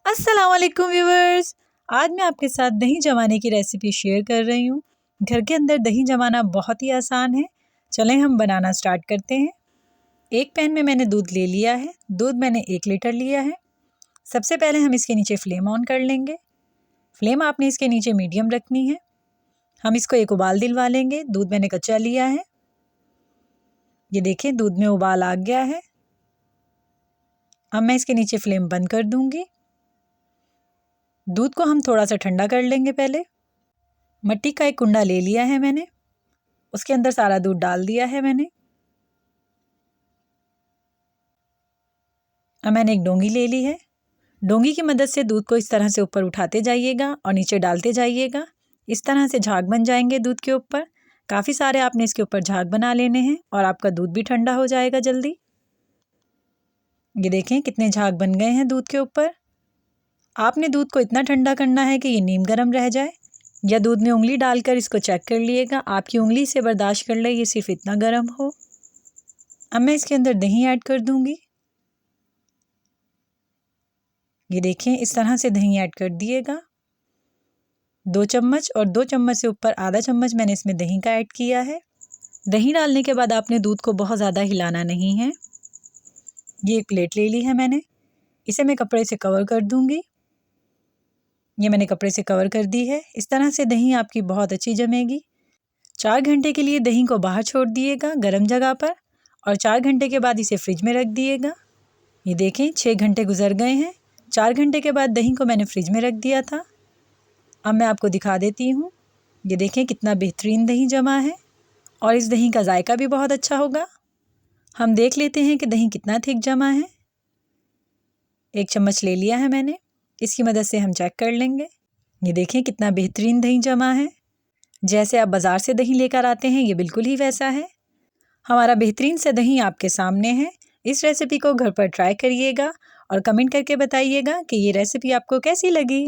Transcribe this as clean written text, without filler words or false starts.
अस्सलाम वालेकुम व्यूवर्स। आज मैं आपके साथ दही जमाने की रेसिपी शेयर कर रही हूँ। घर के अंदर दही जमाना बहुत ही आसान है। चलें हम बनाना स्टार्ट करते हैं। एक पैन में मैंने दूध ले लिया है। दूध मैंने 1 लीटर लिया है। सबसे पहले हम इसके नीचे फ्लेम ऑन कर लेंगे। फ्लेम आपने इसके नीचे मीडियम रखनी है। हम इसको एक उबाल दिलवा लेंगे। दूध मैंने कच्चा लिया है। ये देखें दूध में उबाल आ गया है। अब मैं इसके नीचे फ्लेम बंद कर दूंगी। दूध को हम थोड़ा सा ठंडा कर लेंगे। पहले मिट्टी का एक कुंडा ले लिया है मैंने, उसके अंदर सारा दूध डाल दिया है मैंने। अब मैंने एक डोंगी ले ली है। डोंगी की मदद से दूध को इस तरह से ऊपर उठाते जाइएगा और नीचे डालते जाइएगा। इस तरह से झाग बन जाएंगे दूध के ऊपर। काफ़ी सारे आपने इसके ऊपर झाग बना लेने हैं और आपका दूध भी ठंडा हो जाएगा जल्दी। ये देखें कितने झाग बन गए हैं दूध के ऊपर। आपने दूध को इतना ठंडा करना है कि ये नीम गर्म रह जाए, या दूध में उंगली डालकर इसको चेक कर लिएगा। आपकी उंगली से बर्दाश्त कर ले ये सिर्फ इतना गर्म हो। अब मैं इसके अंदर दही ऐड कर दूंगी। ये देखें इस तरह से दही ऐड कर दिएगा। 2 चम्मच, और 2 चम्मच से ऊपर आधा चम्मच मैंने इसमें दही का ऐड किया है। दही डालने के बाद आपने दूध को बहुत ज़्यादा हिलाना नहीं है। ये एक प्लेट ले ली है मैंने, इसे मैं कपड़े से कवर कर दूंगी। ये मैंने कपड़े से कवर कर दी है। इस तरह से दही आपकी बहुत अच्छी जमेगी। 4 घंटे के लिए दही को बाहर छोड़ दिएगा गर्म जगह पर, और 4 घंटे के बाद इसे फ्रिज में रख दिएगा। ये देखें 6 घंटे गुजर गए हैं। 4 घंटे के बाद दही को मैंने फ्रिज में रख दिया था। अब मैं आपको दिखा देती हूँ। ये देखें कितना बेहतरीन दही जमा है, और इस दही का जायका भी बहुत अच्छा होगा। हम देख लेते हैं कि दही कितना थिक जमा है। 1 चम्मच ले लिया है मैंने, इसकी मदद से हम चेक कर लेंगे। ये देखें कितना बेहतरीन दही जमा है। जैसे आप बाज़ार से दही लेकर आते हैं ये बिल्कुल ही वैसा है। हमारा बेहतरीन सा दही आपके सामने है। इस रेसिपी को घर पर ट्राई करिएगा और कमेंट करके बताइएगा कि ये रेसिपी आपको कैसी लगी।